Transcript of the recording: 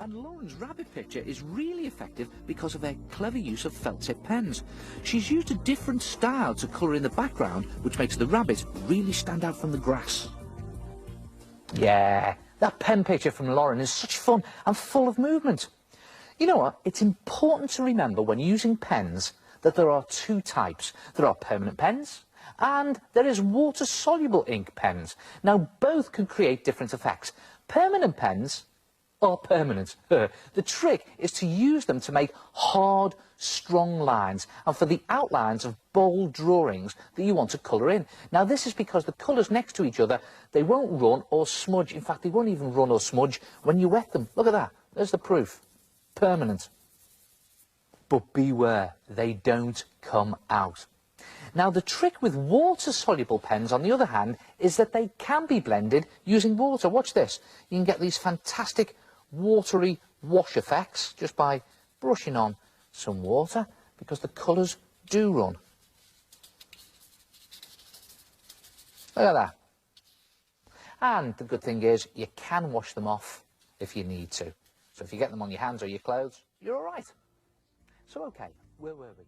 And Lauren's rabbit picture is really effective because of her clever use of felt tip pens. She's used a different style to colour in the background, which makes the rabbit really stand out from the grass. Yeah, that pen picture from Lauren is such fun and full of movement. You know what? It's important to remember when using pens that there are two types. There are permanent pens and there is water-soluble ink pens. Now, both can create different effects. Permanent pens are permanent. The trick is to use them to make hard, strong lines and for the outlines of bold drawings that you want to colour in. Now, this is because the colours next to each other, they won't run or smudge. In fact, they won't even run or smudge when you wet them. Look at that. There's the proof. Permanent. But beware, they don't come out. Now, the trick with water-soluble pens, on the other hand, is that they can be blended using water. Watch this. You can get these fantastic watery wash effects just by brushing on some water, because the colours do run. Look at that. And the good thing is you can wash them off if you need to. So if you get them on your hands or your clothes, you're all right. So, OK, where were we?